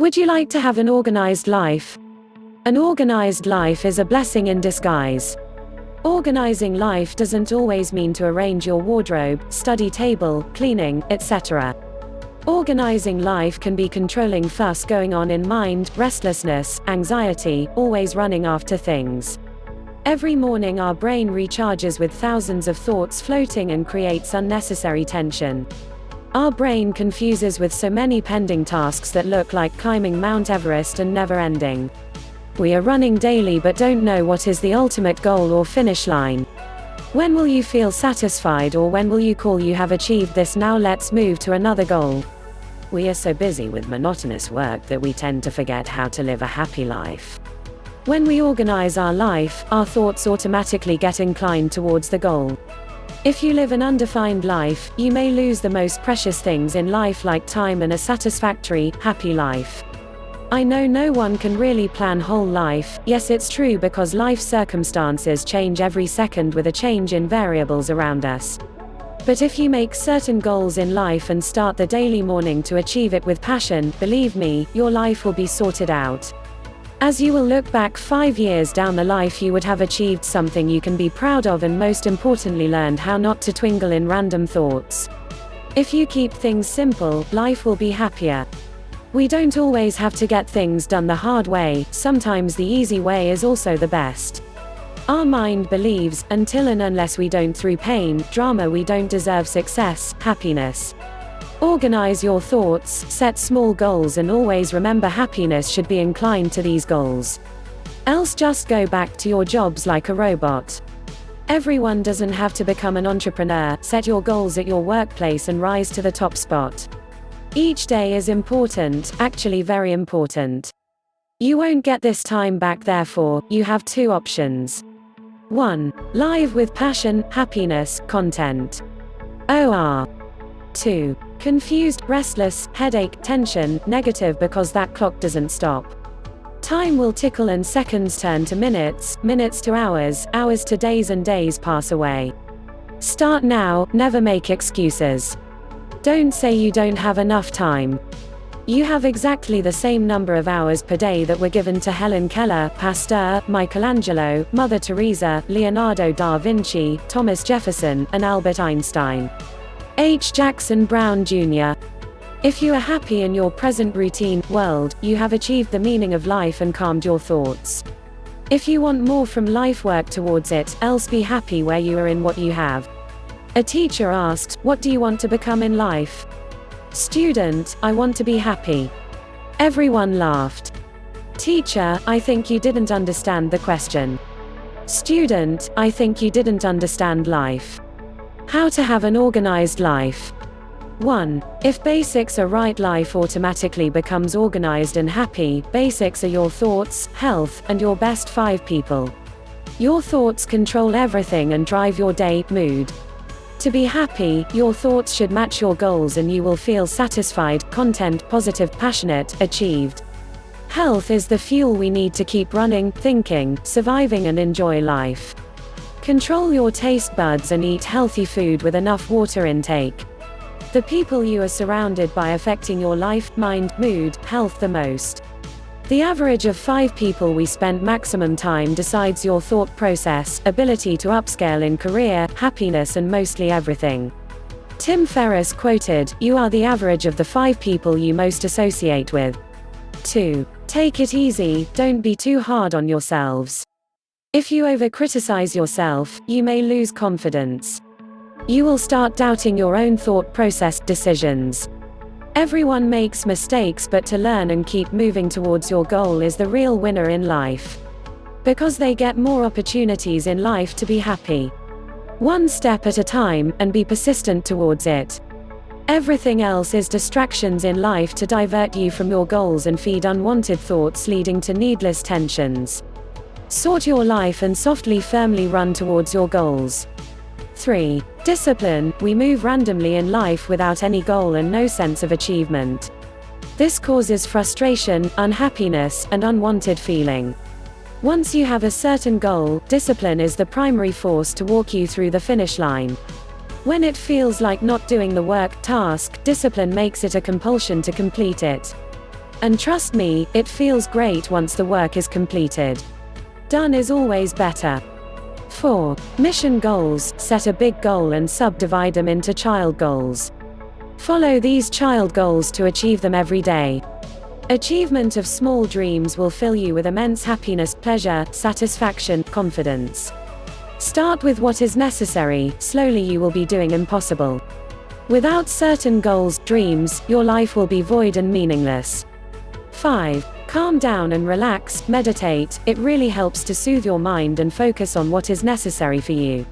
Would you like to have an organized life? An organized life is a blessing in disguise. Organizing life doesn't always mean to arrange your wardrobe, study table, cleaning, etc. Organizing life can be controlling fuss going on in mind, restlessness, anxiety, always running after things. Every morning our brain recharges with thousands of thoughts floating and creates unnecessary tension. Our brain confuses with so many pending tasks that look like climbing Mount Everest and never ending. We are running daily but don't know what is the ultimate goal or finish line. When will you feel satisfied, or when will you call you have achieved this, now let's move to another goal? We are so busy with monotonous work that we tend to forget how to live a happy life. When we organize our life, our thoughts automatically get inclined towards the goal. If you live an undefined life, you may lose the most precious things in life like time and a satisfactory, happy life. I know no one can really plan whole life. Yes, it's true, because life circumstances change every second with a change in variables around us. But if you make certain goals in life and start the daily morning to achieve it with passion, believe me, your life will be sorted out. As you will look back 5 years down the life, you would have achieved something you can be proud of, and most importantly learned how not to twinkle in random thoughts. If you keep things simple, life will be happier. We don't always have to get things done the hard way, sometimes the easy way is also the best. Our mind believes, until and unless we don't through pain, drama, we don't deserve success, happiness. Organize your thoughts, set small goals, and always remember happiness should be inclined to these goals. Else just go back to your jobs like a robot. Everyone doesn't have to become an entrepreneur. Set your goals at your workplace and rise to the top spot. Each day is important, actually very important. You won't get this time back, therefore, you have two options. 1. Live with passion, happiness, content. Or 2. Confused, restless, headache, tension, negative, because that clock doesn't stop. Time will tickle and seconds turn to minutes, minutes to hours, hours to days, and days pass away. Start now, never make excuses. Don't say you don't have enough time. You have exactly the same number of hours per day that were given to Helen Keller, Pasteur, Michelangelo, Mother Teresa, Leonardo da Vinci, Thomas Jefferson, and Albert Einstein. H. Jackson Brown Jr. If you are happy in your present routine world, you have achieved the meaning of life and calmed your thoughts. If you want more from life, work towards it, else be happy where you are in what you have. A teacher asked, "What do you want to become in life?" Student, "I want to be happy." Everyone laughed. Teacher, "I think you didn't understand the question." Student, "I think you didn't understand life." How to have an organized life. 1. If basics are right, life automatically becomes organized and happy. Basics are your thoughts, health, and your best 5 people. Your thoughts control everything and drive your day, mood. To be happy, your thoughts should match your goals and you will feel satisfied, content, positive, passionate, achieved. Health is the fuel we need to keep running, thinking, surviving, and enjoy life. Control your taste buds and eat healthy food with enough water intake. The people you are surrounded by affecting your life, mind, mood, health the most. The average of 5 people we spend maximum time decides your thought process, ability to upscale in career, happiness, and mostly everything. Tim Ferriss quoted, "You are the average of the 5 people you most associate with." 2. Take it easy, don't be too hard on yourselves. If you over-criticize yourself, you may lose confidence. You will start doubting your own thought process, decisions. Everyone makes mistakes, but to learn and keep moving towards your goal is the real winner in life. Because they get more opportunities in life to be happy. One step at a time, and be persistent towards it. Everything else is distractions in life to divert you from your goals and feed unwanted thoughts, leading to needless tensions. Sort your life and softly, firmly run towards your goals. 3. Discipline. We move randomly in life without any goal and no sense of achievement. This causes frustration, unhappiness, and unwanted feeling. Once you have a certain goal, discipline is the primary force to walk you through the finish line. When it feels like not doing the work, task, discipline makes it a compulsion to complete it. And trust me, it feels great once the work is completed. Done is always better. 4. Mission goals. Set a big goal and subdivide them into child goals. Follow these child goals to achieve them every day. Achievement of small dreams will fill you with immense happiness, pleasure, satisfaction, confidence. Start with what is necessary, slowly you will be doing impossible. Without certain goals, dreams, your life will be void and meaningless. 5. Calm down and relax, meditate. It really helps to soothe your mind and focus on what is necessary for you.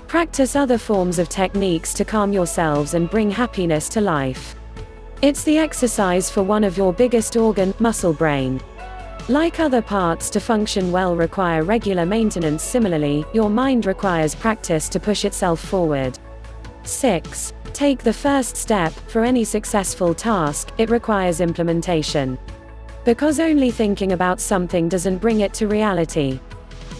Practice other forms of techniques to calm yourselves and bring happiness to life. It's the exercise for one of your biggest organ, muscle brain. Like other parts to function well require regular maintenance, similarly, your mind requires practice to push itself forward. 6. Take the first step. For any successful task, it requires implementation. Because only thinking about something doesn't bring it to reality.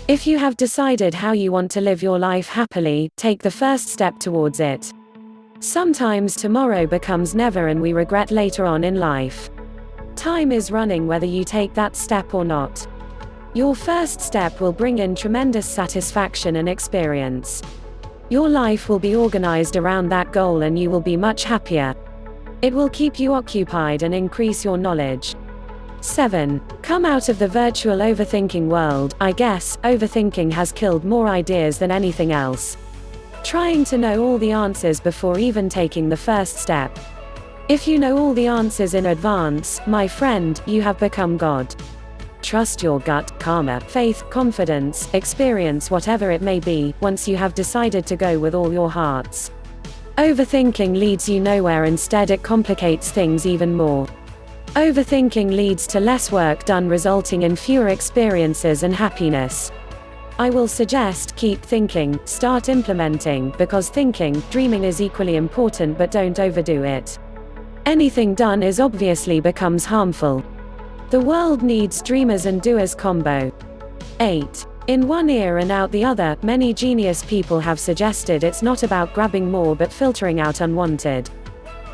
If you have decided how you want to live your life happily, take the first step towards it. Sometimes tomorrow becomes never and we regret later on in life. Time is running whether you take that step or not. Your first step will bring in tremendous satisfaction and experience. Your life will be organized around that goal and you will be much happier. It will keep you occupied and increase your knowledge. 7. Come out of the virtual overthinking world. I guess, overthinking has killed more ideas than anything else. Trying to know all the answers before even taking the first step. If you know all the answers in advance, my friend, you have become God. Trust your gut, karma, faith, confidence, experience, whatever it may be, once you have decided to go with all your hearts. Overthinking leads you nowhere, instead it complicates things even more. Overthinking leads to less work done, resulting in fewer experiences and happiness. I will suggest keep thinking, start implementing, because thinking, dreaming is equally important, but don't overdo it. Anything done is obviously becomes harmful. The world needs dreamers and doers combo. 8. In one ear and out the other. Many genius people have suggested it's not about grabbing more but filtering out unwanted.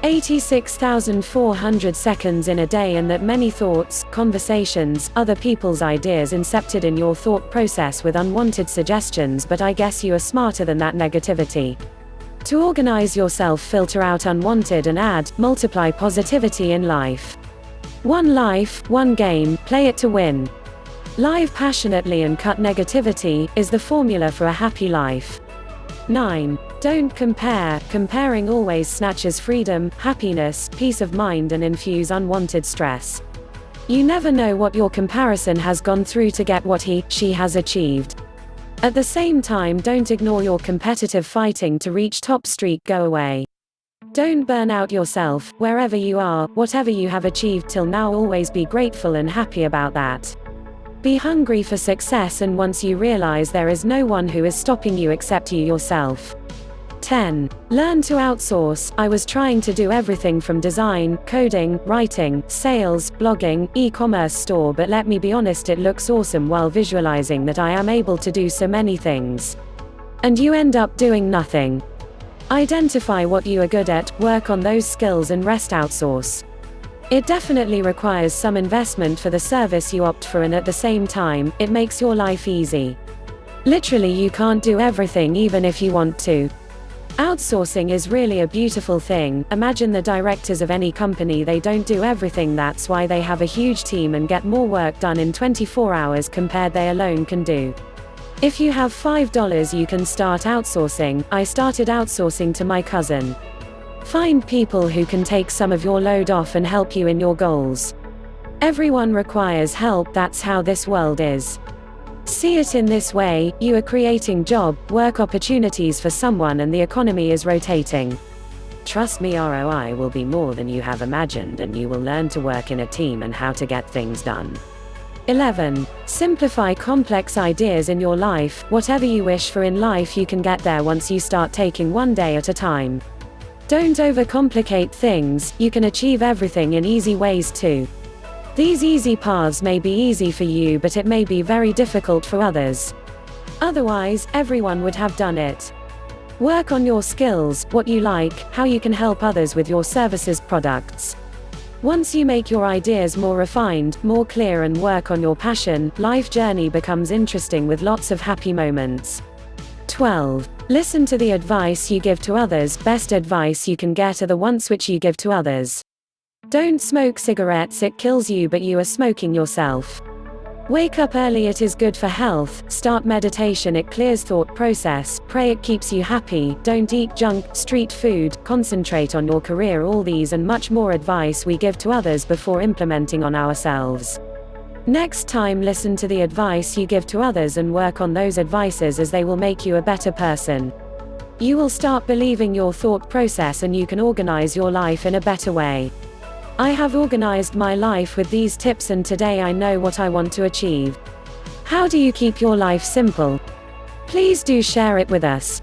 86,400 seconds in a day, and that many thoughts, conversations, other people's ideas incepted in your thought process with unwanted suggestions, but I guess you are smarter than that negativity. To organize yourself, filter out unwanted and add, multiply positivity in life. One life, one game, play it to win. Live passionately and cut negativity, is the formula for a happy life. 9. Don't compare. Comparing always snatches freedom, happiness, peace of mind and infuse unwanted stress. You never know what your comparison has gone through to get what she has achieved. At the same time, don't ignore your competitive fighting to reach top streak. Go away. Don't burn out yourself. Wherever you are, whatever you have achieved till now, always be grateful and happy about that. Be hungry for success, and once you realize there is no one who is stopping you except you yourself. 10. Learn to outsource. I was trying to do everything from design, coding, writing, sales, blogging, e-commerce store, but let me be honest, it looks awesome while visualizing that I am able to do so many things. And you end up doing nothing. Identify what you are good at, work on those skills and rest. Outsource. It definitely requires some investment for the service you opt for, and at the same time, it makes your life easy. Literally, you can't do everything even if you want to. Outsourcing is really a beautiful thing. Imagine the directors of any company, they don't do everything. That's why they have a huge team and get more work done in 24 hours compared they alone can do. If you have $5, you can start outsourcing. I started outsourcing to my cousin. Find people who can take some of your load off and help you in your goals. Everyone requires help, that's how this world is. See it in this way, you are creating work opportunities for someone and the economy is rotating. Trust me, ROI will be more than you have imagined, and you will learn to work in a team and how to get things done. 11. Simplify complex ideas in your life. Whatever you wish for in life, you can get there once you start taking one day at a time. Don't overcomplicate things, you can achieve everything in easy ways too. These easy paths may be easy for you, but it may be very difficult for others. Otherwise, everyone would have done it. Work on your skills, what you like, how you can help others with your services, products. Once you make your ideas more refined, more clear, and work on your passion, life journey becomes interesting with lots of happy moments. 12. Listen to the advice you give to others. Best advice you can get are the ones which you give to others. Don't smoke cigarettes, it kills you, but you are smoking yourself. Wake up early, it is good for health. Start meditation, it clears thought process. Pray, it keeps you happy. Don't eat junk, street food. Concentrate on your career. All these and much more advice we give to others before implementing on ourselves. Next time, listen to the advice you give to others and work on those advices, as they will make you a better person. You will start believing your thought process and you can organize your life in a better way. I have organized my life with these tips, and today I know what I want to achieve. How do you keep your life simple? Please do share it with us.